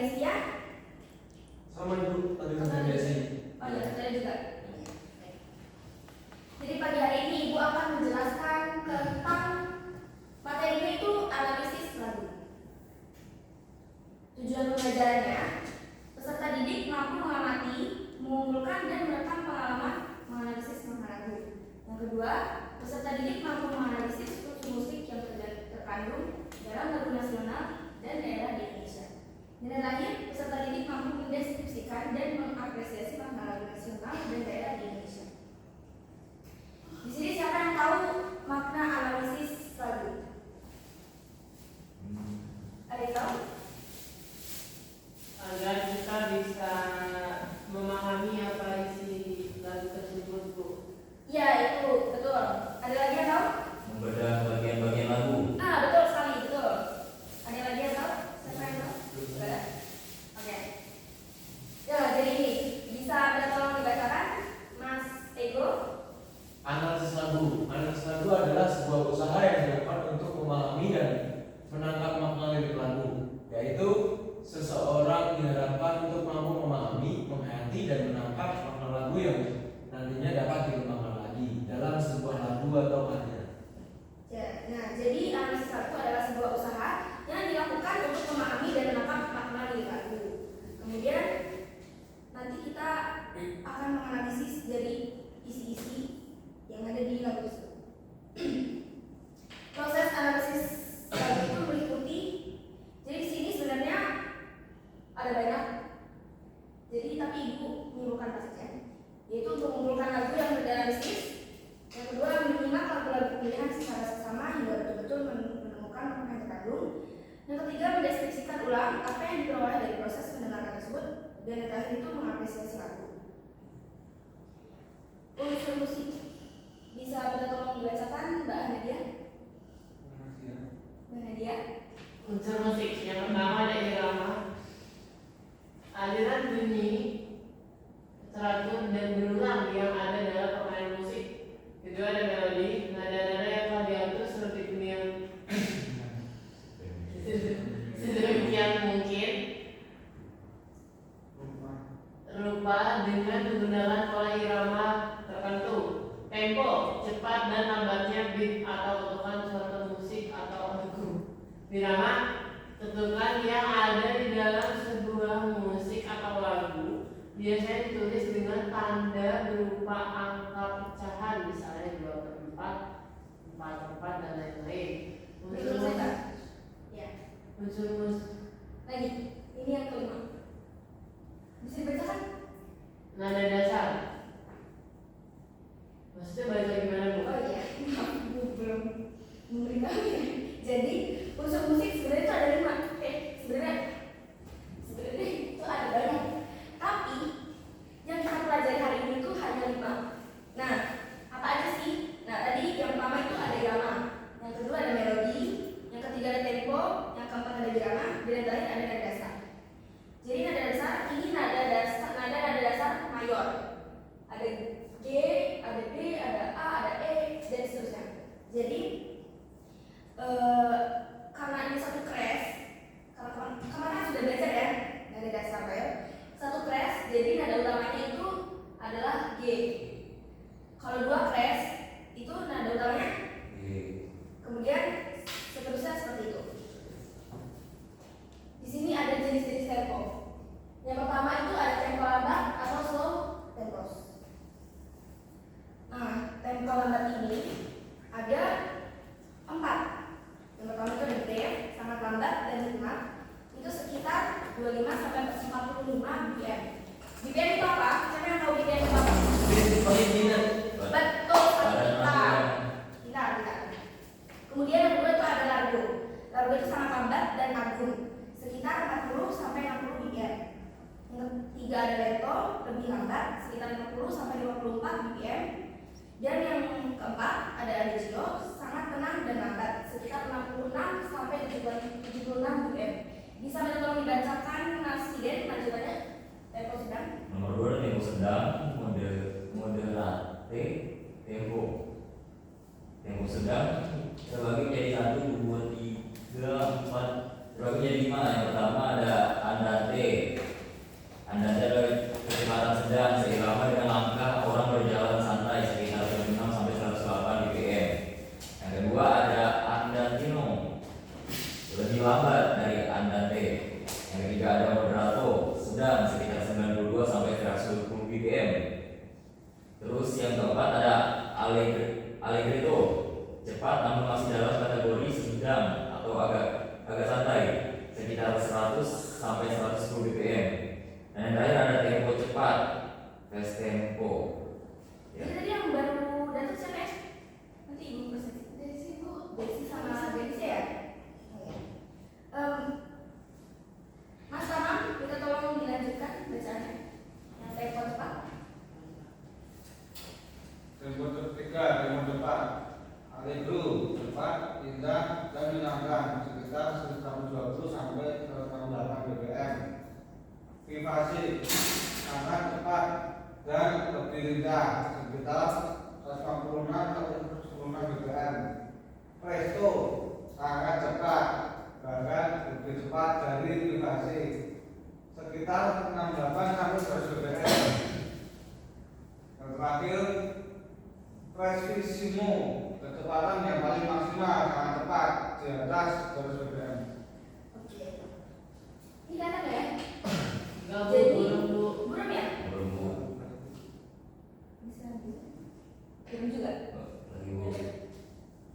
ngisinya? Sama Ibu, tadi biasa. Oh iya, saya juga. Jadi pagi hari ini Ibu akan menjelaskan tentang materinya itu analisis lagu. Tujuan pembelajarannya, peserta didik mampu mengamati, mengumpulkan dan merekam pengalaman menganalisis makna lagu. Yang kedua, peserta didik mampu menganalisis struktur musik yang terkandung dalam lagu nasional dan daerah di Indonesia. Dan terakhir, peserta didik mampu mendeskripsikan dan mengapresiasi makna lagu nasional dan daerah di Indonesia. Di sini siapa yang tahu makna analisis lagu? Ada yang tahu? Agar kita bisa memahami apa isi lagu tersebut, Bu. Ya, itu betul. Ada lagi yang tahu? Membedah bagian-bagian lagu. Ah, betul sekali, betul. Ada lagi yang tahu? Siapa yang tahu? Sudah ada? Oke. Ya, jadi ini bisa ada tolong dibacakan, Mas Ego. Analisis lagu adalah sebuah usaha yang dilakukan untuk memahami dan menangkap makna lirik lagu, yaitu seseorang diharapkan untuk mampu memahami, menghayati, dan menangkap makna lagu yang nantinya dapat dikembangkan lagi dalam sebuah lagu atau karya. Ya, nah, jadi analisis lagu adalah sebuah usaha yang dilakukan untuk memahami dan menangkap makna lirik lagu. Kemudian nanti kita akan menganalisis dari isi-isi yang ada di lagu tersebut. Proses analisis lagu itu meliputi, jadi di sini sebenarnya ada banyak. Jadi tapi Ibu menyimpulkan passage, yaitu untuk mengumpulkan lagu yang berdianalisis. Yang kedua, menyimak lagu-lagu pilihan secara seksama hingga betul-betul menemukan makna yang terkandung. Yang ketiga, mendeskripsikan ulang apa yang diperoleh dari proses mendengarkan tersebut. Dan yang terakhir itu mengapresiasi lagu. Unsur musik bisa minta tolong dibacakan, Mbak Nadia. Mbak Nadia. Unsur musik yang pertama ada irama, aliran bunyi teratur dan berulang yang ada dalam permainan musik. Kedua ada melodi, nada-nada yang telah diatur seperti bunyi yang sedemikian mungkin rupa dengan menggunakan pola irama tertentu, tempo, cepat dan lambatnya beat atau ketukan suatu musik atau lagu. Irama, ketukan yang ada di dalam sebuah musik atau lagu biasanya ditulis dengan tanda berupa angka pecahan, misalnya 2/4, 4/4 dan lain-lain. Betul saya. Ya. Unsur musik Lagi, ini yang kelima. Bisa dibacakan? nada dasar. Maksudnya balik lagi mana, Bu? Oh iya, Ibu belum memberitahu ya. Jadi unsur musik sebenarnya itu ada 5. Sebenarnya itu ada banyak. Tapi yang kita pelajari hari ini itu hanya 5. Nah, apa aja sih? Nah, tadi yang pertama itu ada irama, yang kedua ada melodi, yang ketiga ada tempo, yang keempat ada irama, dan yang terakhir ada nada dasar. Jadi nada dasar ini nada dasar mayor. Ada G, ada D, ada A, ada E, dan seterusnya. Jadi karena ini satu crash, karena kemarin sudah belajar ya nada dasar mayor, satu crash, jadi nada utamanya itu adalah G. Kalau 2 crash itu nada utamanya G. Kemudian seterusnya seperti itu. Di sini ada jenis-jenis tempo. Yang pertama itu ada tempo lambat atau slow tempos. Nah, tempo lambat ini ada 4. Yang pertama itu ada breve, sangat lambat dan hikmat. Itu sekitar 25 sampai 45 BPM. BPM itu apa? Siapa yang tahu BPM itu apa? Betul, pintar. Kemudian yang kedua itu ada largo. Largo itu sangat lambat dan agung, sekitar 40 sampai 60 BPM. Yang ketiga ada lento, lebih lambat, sekitar 50 sampai 54 BPM. Dan yang keempat ada adagio, sangat tenang dan lambat, sekitar 66 sampai 76 BPM. Bisa minta tolong dibacakan Mas Iden lanjutannya tempo sedang. Nomor 2 tempo sedang, moderate, tempo. Tempo sedang terbagi menjadi 1, 2, 3, 4, terbagi menjadi 5. Yang pertama ada andante, privasi sangat cepat dan lebih rendah sekitar 156 atau 156 BPM. Presto sangat cepat bahkan lebih cepat dari privasi sekitar 68 sampai 100 BPM. Yang terakhir Prestissimo, kecepatan yang paling maksimal sangat cepat di atas 100 BPM. Oke. Ini kata ya? Enggak bu, Jadi burung. burung ya? Belum bu. Bisa. Burung juga. Lagi bu.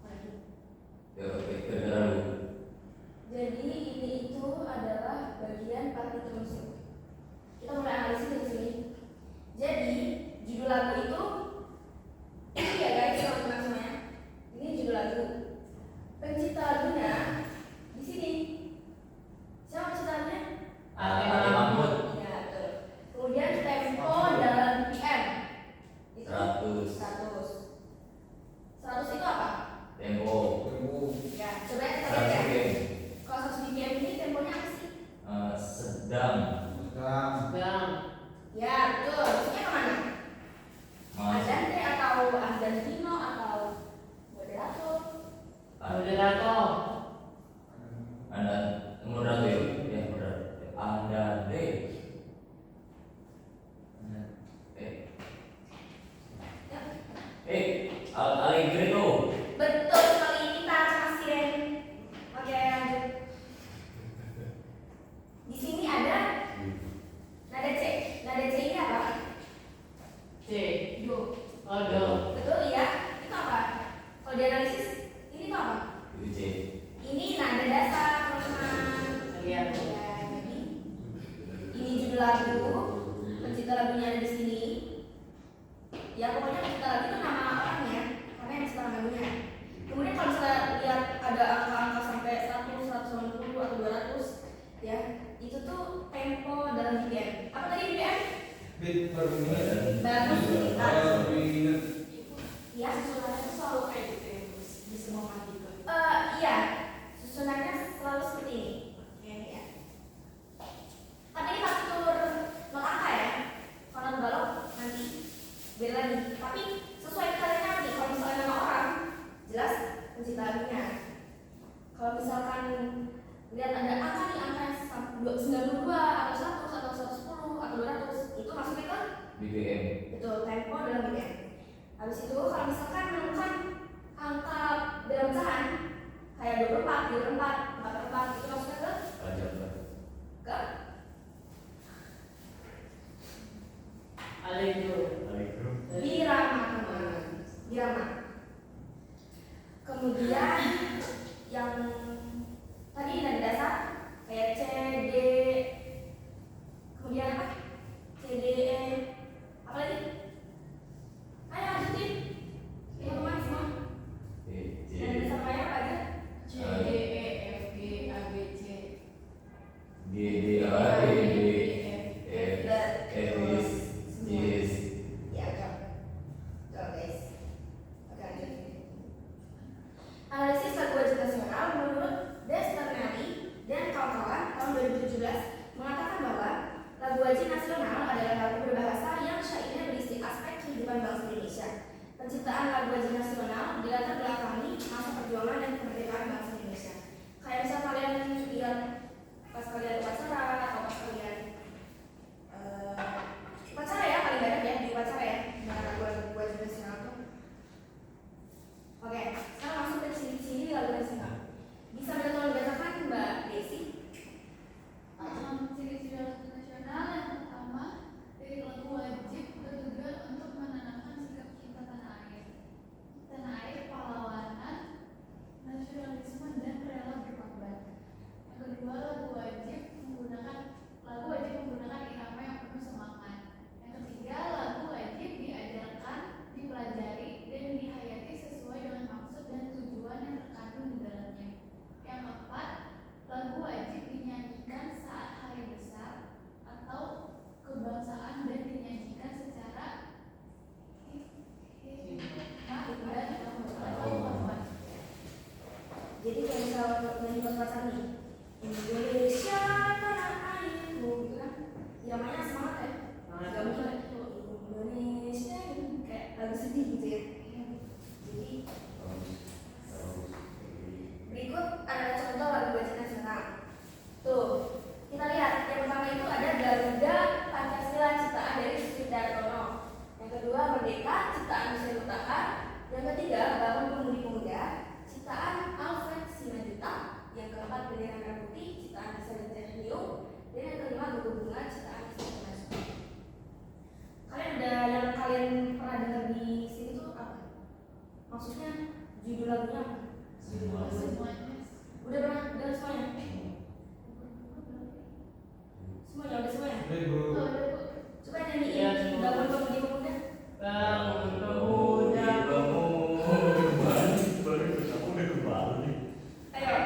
Lagi. Ya oke, kedengaran bu. Jadi ini itu adalah bagian partitur musik. Kita mulai analisis dari sini. Jadi judul lagu itu ini ya guys, teman-teman semuanya. Ini judul lagu. Pencipta lagunya di sini. Siapa pencipta lagunya? Ali Mahmud. Ya betul. Kemudian tempo dalam BPM. Itu 100. 100. 100 itu apa? Tempo. Ya, coba kita lihat 100 ya. BPM. Kalau 100 BPM ini temponya apa sih? Sedang. Sedang. Ya, betul. Maksudnya kemana? Mas. Andante atau Andantino atau moderato? Moderator. Anda moderator ya moderator. Anda deh. Ya. Allegretto. Betul sekali, kita kasihin. Oke, lanjut. Di sini ada nada C. Nada C ini apa? C. Do. Oh, do. Betul ya? Itu apa? Kalau dianalisis, ini tuh apa? Itu C. Ini nada dasar, teman-teman. Lihat. Ya, jadi ini judul lagu, pencipta lagunya ada di sini. Ya pokoknya pencipta lagu itu nama orangnya, karena yang mencipta lagunya. Kemudian kalau misalnya lihat ada angka-angka sampai 100, 190 atau 200, ya itu tuh tempo dalam BPM. Apa tadi BPM? Beat per menit. Bagus nih, Kak. Per menit. Ya susunannya itu selalu kayak gitu ya, di semua partitur. Iya, susunannya selalu seperti ini. Ya. Tapi ini partitur not angka ya. Kalau not balok nanti beda lagi. Tapi sesuai kalian nih. Kalau misalnya nama orang, jelas pencipta lagunya. Kalau misalkan lihat ada angka nih, angka 92 atau 100 atau 110 atau 200, itu maksudnya kan BBM. betul tempo dalam BPM. Habis itu kalau misalkan menemukan angka dalam pecahan kayak 24, 24, 44, itu maksudnya Pelajar. ke Allegro. birama, teman-teman. Birama. Kemudian yang tadi nada dasar kayak C, D, kemudian apa? C, D, E, apa lagi? Ayo lanjutin. Teman-teman semua. C. Nada dasar kayak apa aja? C, D, E, F, G, A, B, C. iramanya semangat ya. Gak mungkin kayak Indonesia gitu, kayak lagu sedih gitu ya. Jadi berikut adalah contoh lagu bacaan nasional. Tuh, kita lihat yang pertama itu ada Garuda Pancasila ciptaan dari Sudartono. Yang kedua Merdeka ciptaan Hussein Mutahar. Yang ketiga Bangun Pemudi Pemuda ciptaan Alfred Simanjuntak. Yang keempat Bendera Merah Putih ciptaan Hasan Cahyo. Dan yang kelima Buku Bunga ciptaan Hasan Cahyo. Kalian udah yang kalian pernah dengar di sini tuh apa? Maksudnya judul lagunya apa? Udah pernah dengar semuanya? Semuanya udah semuanya? Udah, Bu. Oh, udah, Bu. Coba nyanyiin Ya, semua. Bangun Pemudi Pemuda. Bangun pemuda. Ayo.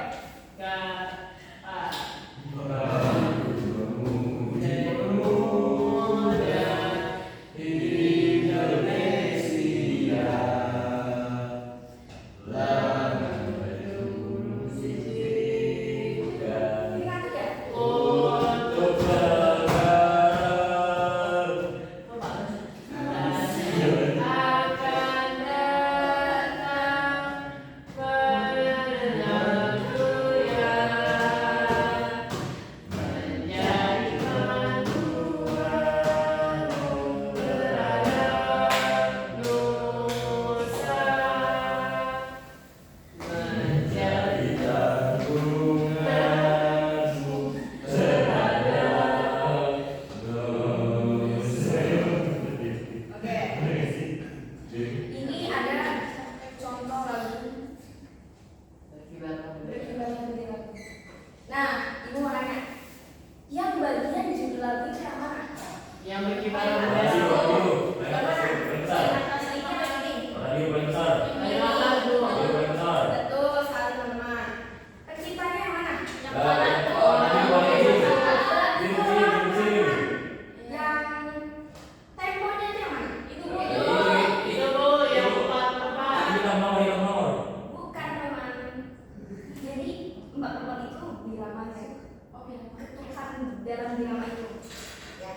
Ini ngantuk ya? Akan datang penerangku yang menjadi panduanmu terhadap nusa, menjadi tanggunganmu terhadap Oke. Ini ada contoh lagu berkibarnya bendera. Nah, ibu mau nanya, yang bagian judul lagu itu yang mana? yang berkibar Yang mana? bendera. Yang atas ini atau ini? Radio besar. Ayo atas dulu. Radio besar. Betul sekali teman-teman. Penciptanya yang mana? Yang Nah, mana? oh, nanti boleh ini. Sini. Yang temponya itu yang mana? Itu Bu. Itu Bu yang 44. Ini nomor. Bukan teman. Jadi Mbak Perempuan itu bilangannya. Ketukan dalam birama itu. Ya.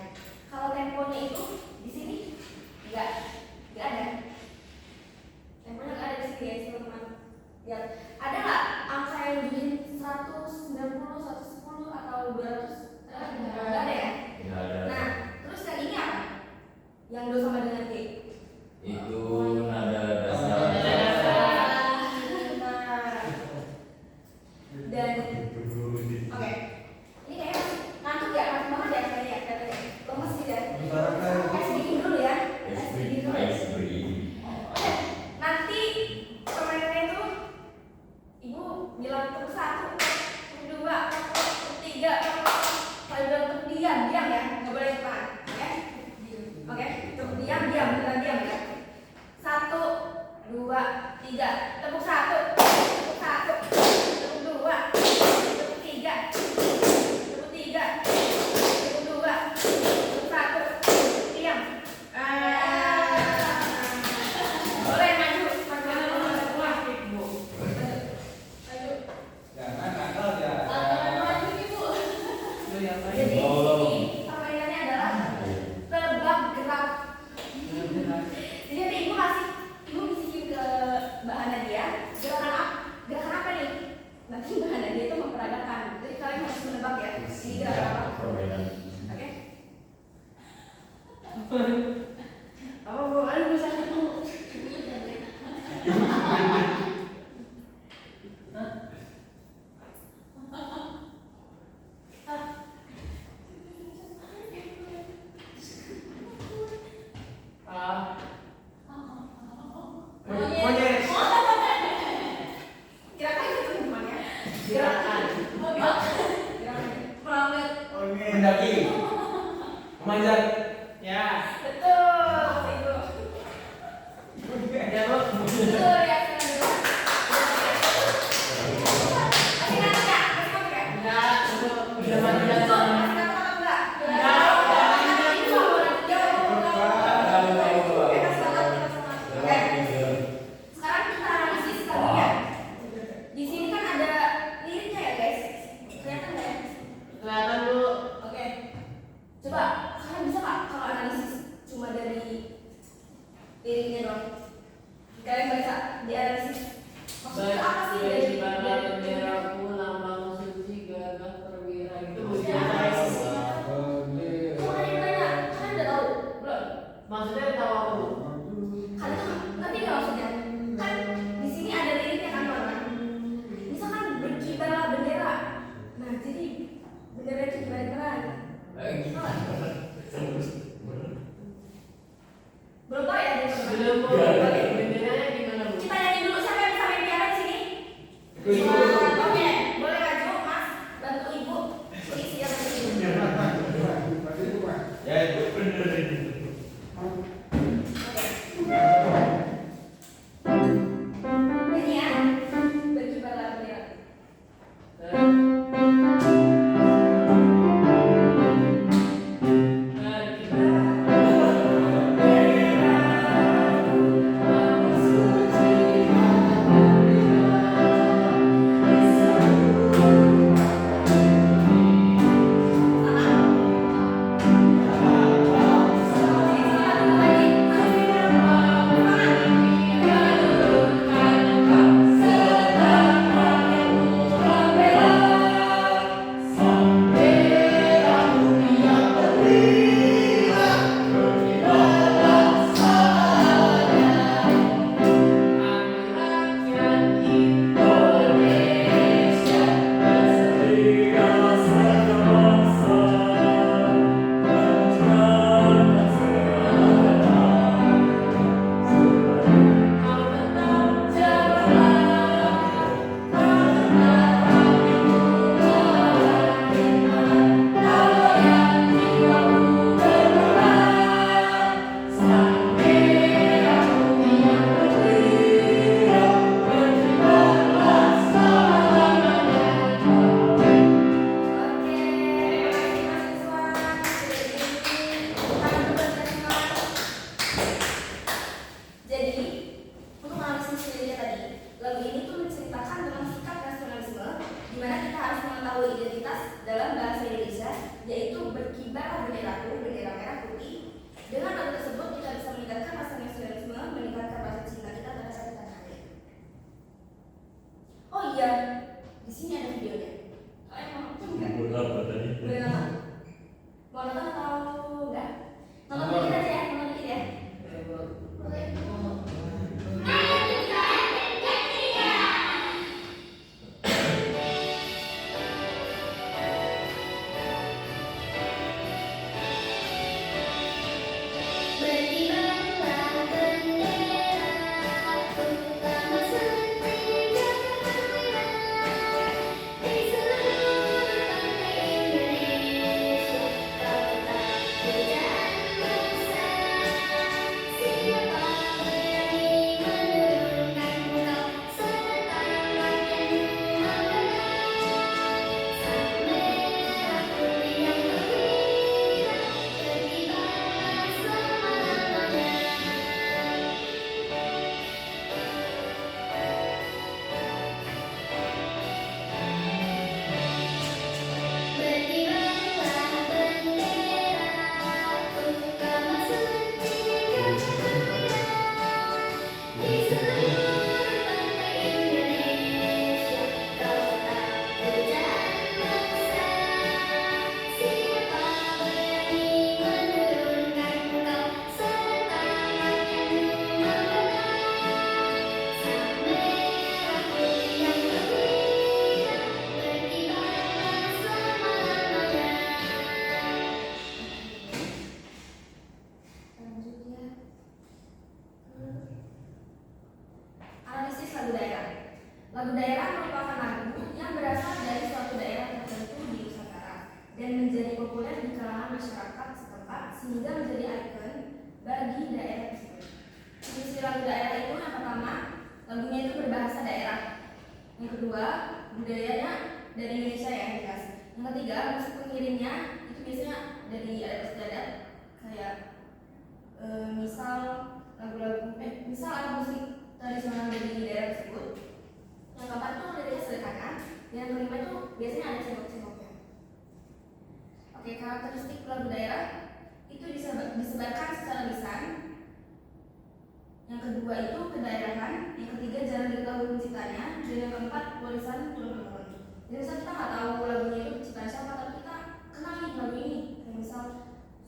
Kalau temponya itu di sini enggak ada. Temponya enggak ada di sini guys teman-teman. Lihat, ada nggak angka yang lebih 190, 110 atau 200? Enggak ada ya? Tidak ada. Nah, terus yang ini apa? Yang do sama dengan D. Itu nada dasar. Dan oke, ini kayaknya ngantuk ya, ngantuk banget ya kayaknya ya, katanya. Lemes sih ya. Es bikin dulu ya. Es bikin dulu. Oke, nanti permainannya itu ibu bilang tepuk 1, tepuk 2, tepuk 3, kalau bilang tepuk diam ya, nggak boleh depan, oke? Oke, tepuk diam, bukan diam ya. 1, 2, 3, tepuk 1, tepuk 1, tepuk 2, tepuk 3, tepuk 3, tepuk 2, tepuk 1, diam. Boleh maju semua. Maju. Jangan nakal ya. Maju ibu. Jadi Oh. ini permainannya adalah tebak gerak. Jadi ibu bisikin ke Mbak Nadia gerakan apa nih? Nanti Mbak Nadia itu memperagakan. Jadi kalian harus menebak ya. Ini gerakan apa? Permainan. Oke? Apa Bu? Ayo bisa ketemu. Monyet. Gerakan itu teman ya. Gerakan. Gerakan. Melambat. Mendaki. Memanjat. Ya. Betul. Ibu. Ya Bu. Betul ya. Masih ngantuk ya? Masih ngantuk ya? Enggak, Bu. Udah mati Betul. datang. Masih ngantuk apa enggak? Enggak. Sekarang kita analisis lagunya. Di sini kan ada liriknya ya guys. Kelihatan nggak ya? Kelihatan Bu. Oke. Coba kalian bisa nggak kalau analisis cuma dari liriknya doang? Kalian baca di analisis maksudnya apa sih dari Berkibarlah benderaku, lambang suci gagah perwira gitu. Maksudnya apa sih? Coba kalian tanya, kalian udah tahu belum? Maksudnya tahu aku. Kalian tuh ngerti nggak maksudnya? Kan di sini ada liriknya kan teman-teman. Misalkan berkibarlah bendera. Nah jadi bendera itu gimana? Belum tahu ya? Belum mau benderanya gimana bu? Kita nyanyi dulu siapa yang bisa main piano di sini? Oke, boleh maju Mas, bantu Ibu. Isi yang tadi. Ya itu bener ini. Ini ya, berkibarlah bendera. Jadi, untuk analisis liriknya tadi, lagu ini tuh menceritakan tentang sikap nasionalisme, di mana kita harus mengetahui identitas dalam bahasa Indonesia, yaitu berkibarlah benderaku, bendera merah putih. Dengan lagu tersebut kita bisa meningkatkan rasa nasionalisme, meningkatkan rasa cinta kita terhadap tanah air. Oh iya, di sini ada videonya. Kalian mau nonton nggak? Boleh nonton? Mau nonton atau enggak? Nonton dikit aja ya, nonton dikit ya. Berkibarlah benderaku, lambang suci gagah di seluruh tanah Indonesia. Kau tetap pujaan bangsa. Siapa berani menurunkan kau serta rakyatmu membela. Sang merah putih yang berkibar, berkibarlah selama-lamanya. Berkibarlah benderaku, lambang suci gagah di seluruh tanah Indonesia. Kau tetap pujaan bangsa. Siapa berani menurunkan kau serta rakyatmu membela. Sang merah putih yang berkibar, berkibarlah selama-lamanya. Selanjutnya analisis lagu daerah. Lagu daerah merupakan lagu yang berasal dari suatu daerah tertentu di Nusantara dan menjadi populer di kalangan masyarakat setempat sehingga menjadi ikon bagi daerah tersebut. Fungsi lagu daerah itu yang pertama, lagunya itu berbahasa daerah. Yang kedua, budayanya dari Indonesia ya jelas. Yang ketiga, musik pengiringnya itu biasanya dari adat istiadat kayak misal lagu-lagu misal alat musik tradisional dari daerah tersebut. Yang keempat itu liriknya sederhana. Dan yang kelima itu biasanya ada cengkok-cengkoknya. Oke, karakteristik lagu daerah kedua itu kedaerahan, yang ketiga jarang diketahui penciptanya, dan yang keempat warisan turun-temurun. Jadi misal kita nggak tahu lagunya itu penciptaan siapa, tapi kita kenal nih lagu ini. Kayak misal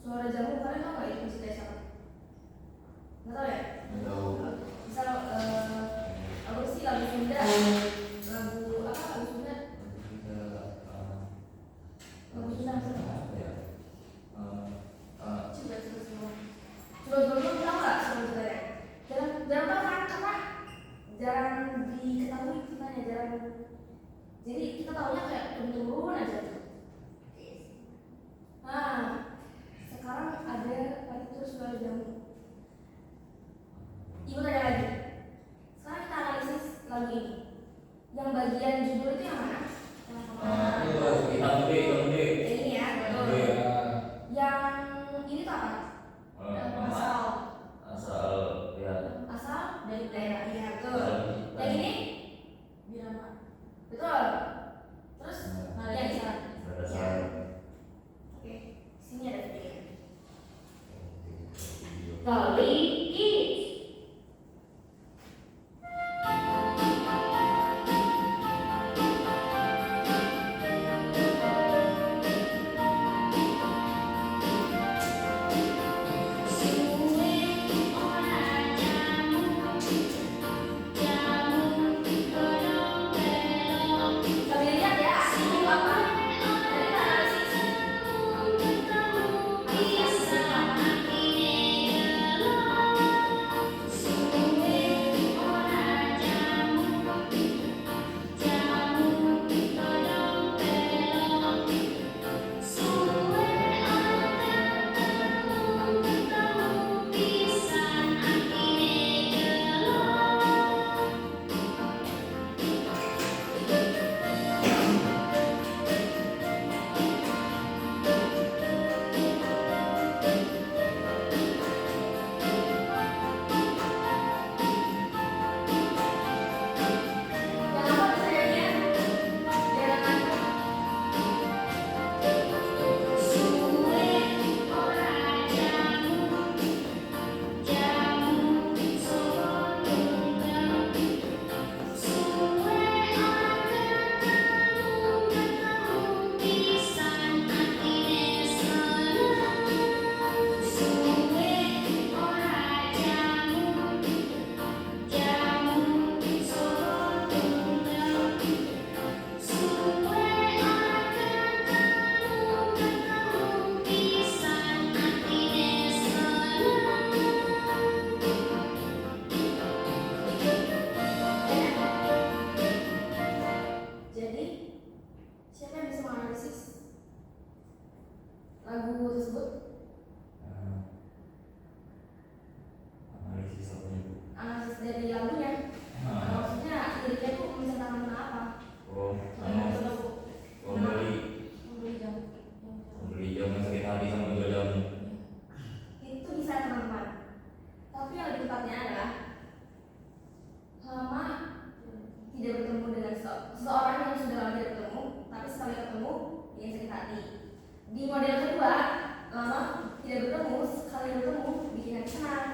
Suara Jamu, kalian tahu nggak itu penciptaan siapa? Nggak tahu ya? Nggak tahu. Misal apa sih lagu Sunda? Lagu apa? Lagu Sunda? Lagu Sunda apa ya? Coba tahu nggak soal Sunda ya? Jarang tahu kan karena jarang diketahui ceritanya, jarang. Jadi kita tahunya kayak turun-turun aja tuh. Nah, sekarang ada partitur Suara Jamu. Ibu tanya lagi. Sekarang kita analisis lagu ini. Yang bagian judul itu yang mana? Yang mana? Hitam gede. Ini ya, betul. Yang ini tuh apa? Asal ya. Asal dari daerah. Iya, betul. Yang ini? Birama. Betul. Terus yang di sana? Ya. Oke, sini ada videonya. Kali ini. Sambil lihat ya, ini apa? Dari analisis. Yang apa misalnya? Jangan Jadi, siapa yang bisa menganalisis lagu tersebut? Analisis apa nih, Bu? Analisis dari lagunya. Maksudnya liriknya itu menceritakan apa? Oh, Membeli jamu. membeli jamu sakit hati sama jual jamu. Itu bisa teman-teman. Tapi yang lebih tepatnya adalah lama tidak bertemu dengan seseorang yang sudah lama tidak bertemu, tapi sekali ketemu dia sakit hati. Di model kedua, lama tidak bertemu, sekali bertemu bikin hati senang.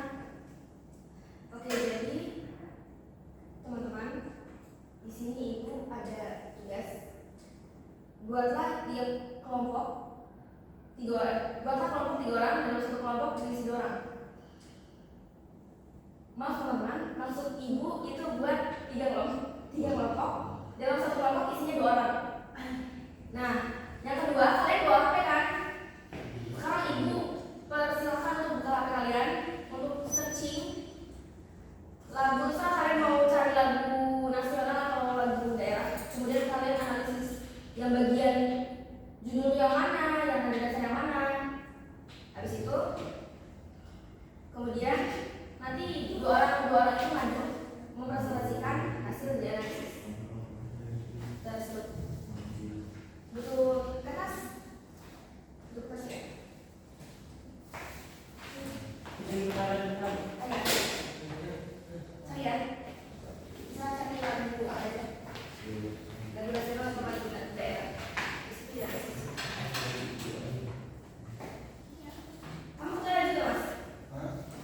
Oke, jadi teman-teman, di sini ibu ada tugas. Buatlah kelompok 3 orang. Buatlah kelompok 3 orang dalam satu kelompok berisi 2 orang. Maaf teman-teman, maksud ibu itu buat 3 kelompok dalam satu kelompok isinya 2 orang. Nah, yang kedua kalian bawa HP kan? Sekarang ibu persilakan untuk buka HP kalian untuk searching lagu. Misalnya kalian mau cari lagu nasional atau lagu daerah, kemudian kalian analisis yang bagian judul yang mana, yang ada dasar yang mana. Habis itu kemudian nanti 2 orang itu maju mempresentasikan hasil dari analisis tersebut. Butuh kertas? Butuh kertas ya? Cari ya? Bisa cari lagu apa aja? Lagu nasional atau lagu daerah? Disitu ya? Kamu cari juga mas?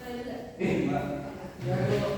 Cari juga? Mbak.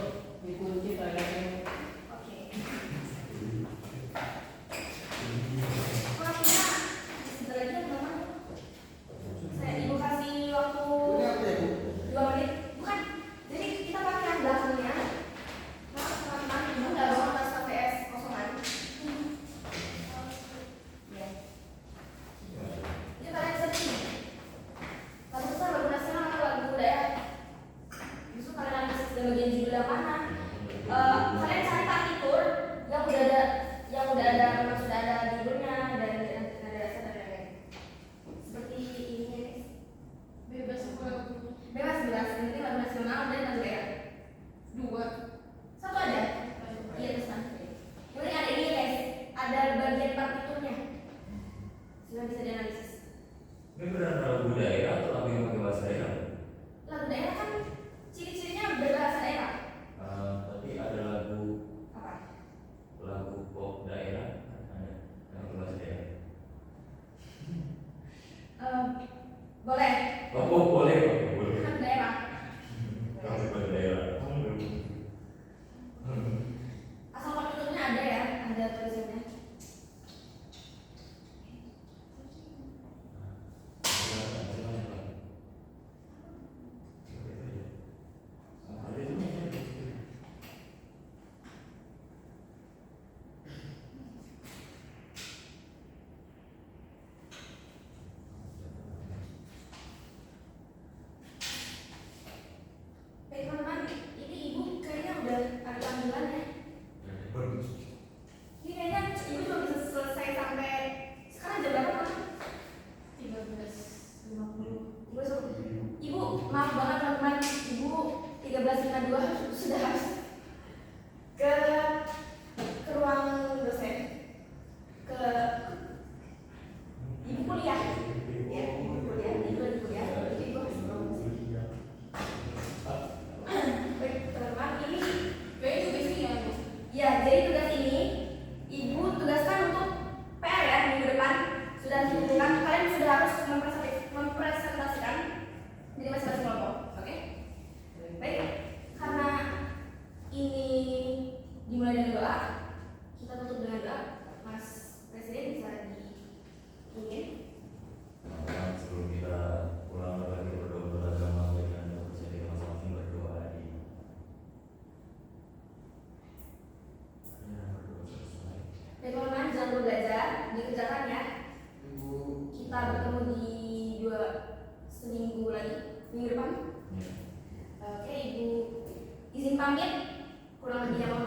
13.52 sudah harus ke ruang dosen, ke ibu kuliah, ya ibu kuliah, ibu lagi kuliah, jadi ibu harus promosi. Baik teman-teman, ini Jadi tugasnya ya, Bu? ya jadi tugas ini ibu tugaskan untuk PR ya minggu depan sudah ditentukan, kalian sudah harus mempresentasikan di masing-masing kelompok, oke? Baik, karena ini dimulai dengan doa, kita tutup dengan doa. Mas Presiden bisa dipimpin. Sebelum kita pulang lagi berdoa beragama dengan bersedia masing-masing berdoa di Baik teman-teman, jangan lupa belajar, dikerjakan ya. Ibu. Kita bertemu di seminggu lagi, minggu depan. Oke, ibu izin pamit, kurang lebihnya mohon